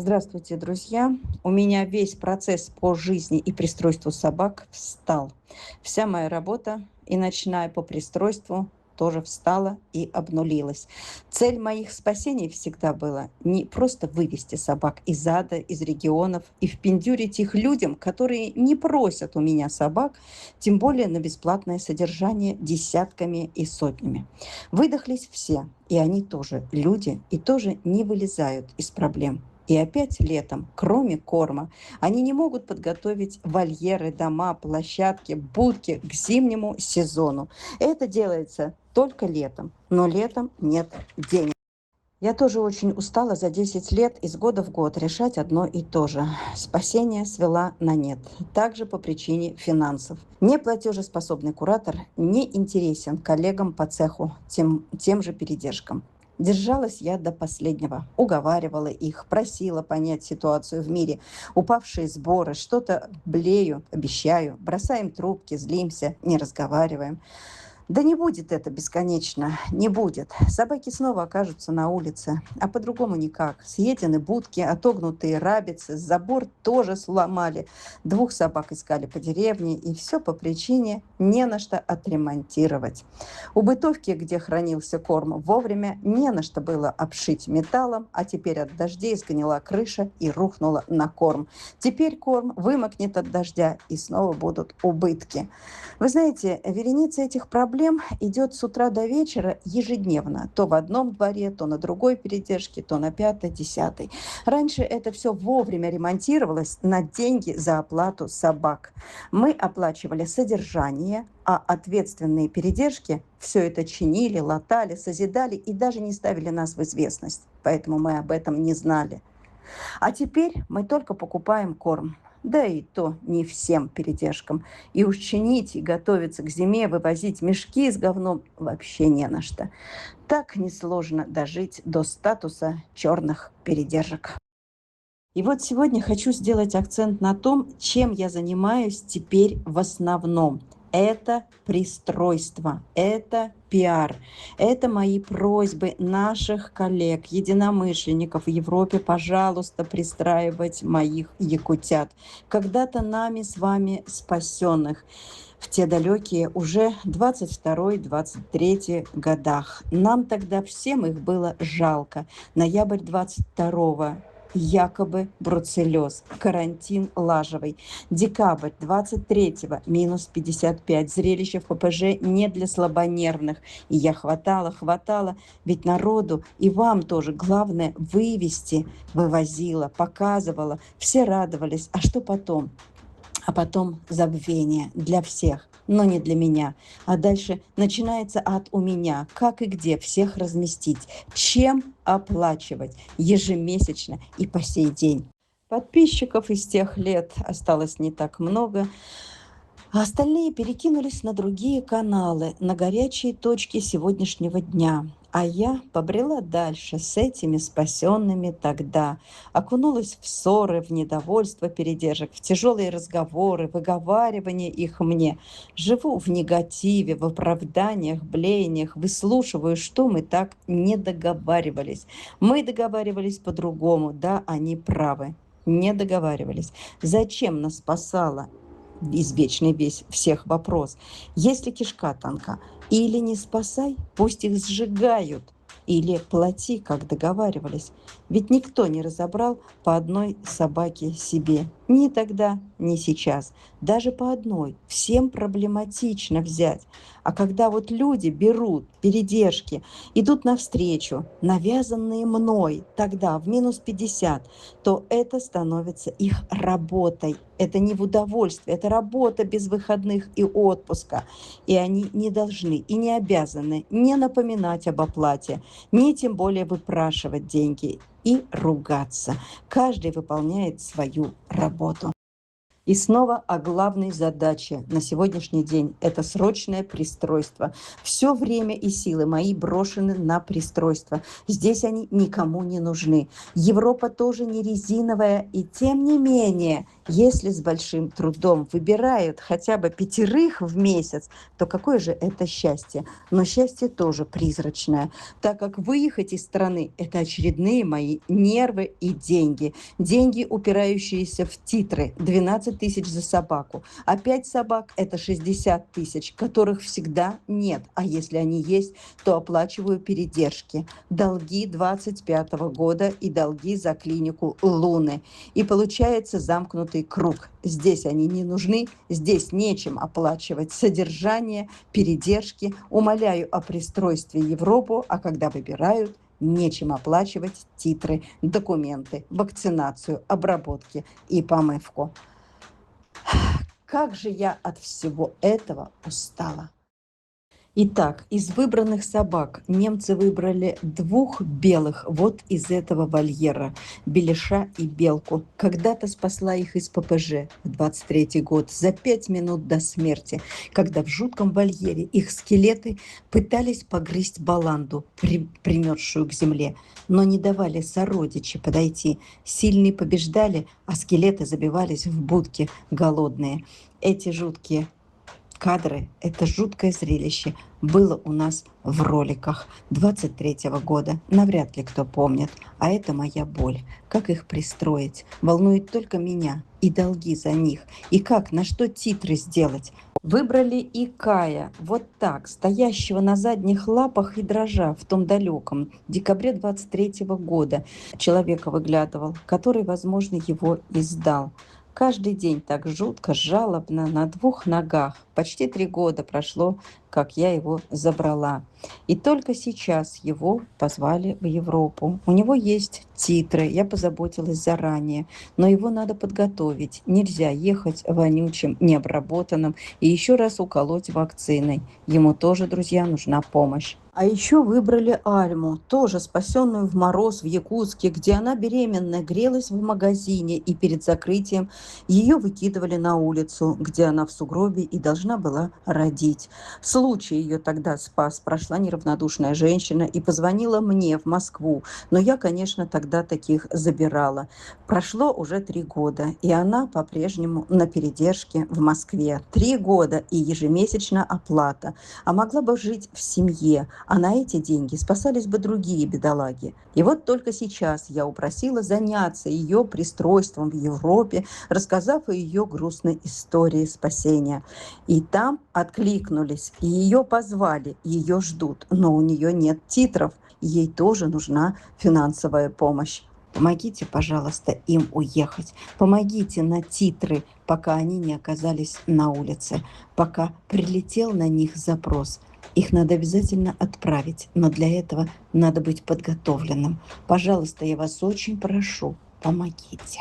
Здравствуйте, друзья. У меня весь процесс по жизни и пристройству собак встал. Вся моя работа, и начиная по пристройству, тоже встала и обнулилась. Цель моих спасений всегда была не просто вывести собак из ада, из регионов и впендюрить их людям, которые не просят у меня собак, тем более на бесплатное содержание десятками и сотнями. Выдохлись все, и они тоже люди, и тоже не вылезают из проблем. И опять летом, кроме корма, они не могут подготовить вольеры, дома, площадки, будки к зимнему сезону. Это делается только летом, но летом нет денег. Я тоже очень устала за 10 лет из года в год решать одно и то же. Спасение свела на нет. Также по причине финансов. Неплатежеспособный куратор не интересен коллегам по цеху, тем же передержкам. Держалась я до последнего, уговаривала их, просила понять ситуацию в мире. Упавшие сборы, что-то блею, обещаю, бросаем трубки, злимся, не разговариваем. Да не будет это бесконечно, не будет. Собаки снова окажутся на улице, а по-другому никак. Съедены будки, отогнутые рабицы, забор тоже сломали. 2 собак искали по деревне, и все по причине не на что отремонтировать. У бытовки, где хранился корм, вовремя не на что было обшить металлом, а теперь от дождей сгнила крыша и рухнула на корм. Теперь корм вымокнет от дождя, и снова будут убытки. Вы знаете, вереница этих проблем идет с утра до вечера ежедневно. То в одном дворе, то на другой передержке, то на пятой, десятой. Раньше это все вовремя ремонтировалось на деньги за оплату собак. Мы оплачивали содержание, а ответственные передержки все это чинили, латали, созидали и даже не ставили нас в известность. Поэтому мы об этом не знали. А теперь мы только покупаем корм. Да и то не всем передержкам. И уж чинить и готовиться к зиме, вывозить мешки с говном вообще не на что. Так несложно дожить до статуса черных передержек. И вот сегодня хочу сделать акцент на том, чем я занимаюсь теперь в основном. Это пристройство, это пиар, это мои просьбы наших коллег, единомышленников в Европе, пожалуйста, пристраивать моих якутят, когда-то нами с вами спасенных в те далекие уже 22-23 годах. Нам тогда всем их было жалко. Ноябрь 22-го якобы бруцеллез, карантин лажевый. Декабрь 23-го минус 55. Зрелище в ППЖ не для слабонервных. И я хватала, ведь народу и вам тоже главное вывести, вывозила, показывала. Все радовались. А что потом? А потом забвение для всех, но не для меня. А дальше начинается ад у меня. Как и где всех разместить? Чем оплачивать ежемесячно и по сей день? Подписчиков из тех лет осталось не так много, а остальные перекинулись на другие каналы, на горячие точки сегодняшнего дня. А я побрела дальше с этими спасенными тогда, окунулась в ссоры, в недовольство передержек, в тяжелые разговоры, выговаривание их мне. Живу в негативе, в оправданиях, блеяниях, выслушиваю, что мы так не договаривались. Мы договаривались по-другому, да, они правы. Не договаривались. Зачем нас спасала извечный весь всех вопрос? Если кишка тонка, или не спасай, пусть их сжигают, или плати, как договаривались. Ведь никто не разобрал по одной собаке себе. Ни тогда, ни сейчас. Даже по одной. Всем проблематично взять. А когда вот люди берут передержки, идут навстречу, навязанные мной тогда в минус 50, то это становится их работой. Это не в удовольствие, это работа без выходных и отпуска. И они не должны и не обязаны не напоминать об оплате, не тем более выпрашивать деньги и ругаться. Каждый выполняет свою работу. И снова о главной задаче на сегодняшний день – это срочное пристройство. Все время и силы мои брошены на пристройство. Здесь они никому не нужны. Европа тоже не резиновая, и тем не менее, если с большим трудом выбирают хотя бы 5 в месяц, то какое же это счастье? Но счастье тоже призрачное, так как выехать из страны – это очередные мои нервы и деньги. Деньги, упирающиеся в титры – 12 тысяч за собаку. А 5 собак – это 60 тысяч, которых всегда нет. А если они есть, то оплачиваю передержки. Долги 25 года и долги за клинику Луны. И получается замкнутый круг. Здесь они не нужны, здесь нечем оплачивать содержание, передержки. Умоляю о пристройстве Европу, а когда выбирают, нечем оплачивать титры, документы, вакцинацию, обработки и помывку. Как же я от всего этого устала. Итак, из выбранных собак немцы выбрали 2 белых вот из этого вольера, Беляша и Белку. Когда-то спасла их из ППЖ в 23-й год за 5 минут до смерти, когда в жутком вольере их скелеты пытались погрызть баланду, примерзшую к земле, но не давали сородичи подойти. Сильные побеждали, а скелеты забивались в будки голодные. Эти жуткие кадры, это жуткое зрелище было у нас в роликах 23-го года. Навряд ли кто помнит. А это моя боль. Как их пристроить? Волнует только меня. И долги за них. И как, на что титры сделать? Выбрали и Кая, вот так, стоящего на задних лапах и дрожа в том далеком декабре 23-го года. Человека выглядывал, который, возможно, его и сдал. Каждый день так жутко, жалобно, на 2 ногах. Почти 3 года прошло, как я его забрала. И только сейчас его позвали в Европу. У него есть титры, я позаботилась заранее, но его надо подготовить. Нельзя ехать вонючим, необработанным и еще раз уколоть вакциной. Ему тоже, друзья, нужна помощь. А еще выбрали Альму, тоже спасенную в мороз в Якутске, где она беременная грелась в магазине, и перед закрытием ее выкидывали на улицу, где она в сугробе и должна была родить. Случай ее тогда спас, прошла неравнодушная женщина и позвонила мне в Москву, но я, конечно, тогда таких забирала. Прошло уже 3 года, и она по-прежнему на передержке в Москве. 3 года и ежемесячная оплата, а могла бы жить в семье, а на эти деньги спасались бы другие бедолаги. И вот только сейчас я упросила заняться ее пристройством в Европе, рассказав о ее грустной истории спасения. И там откликнулись, и ее позвали, ее ждут, но у нее нет титров, ей тоже нужна финансовая помощь. Помогите, пожалуйста, им уехать. Помогите на титры, пока они не оказались на улице, пока прилетел на них запрос. Их надо обязательно отправить, но для этого надо быть подготовленным. Пожалуйста, я вас очень прошу, помогите.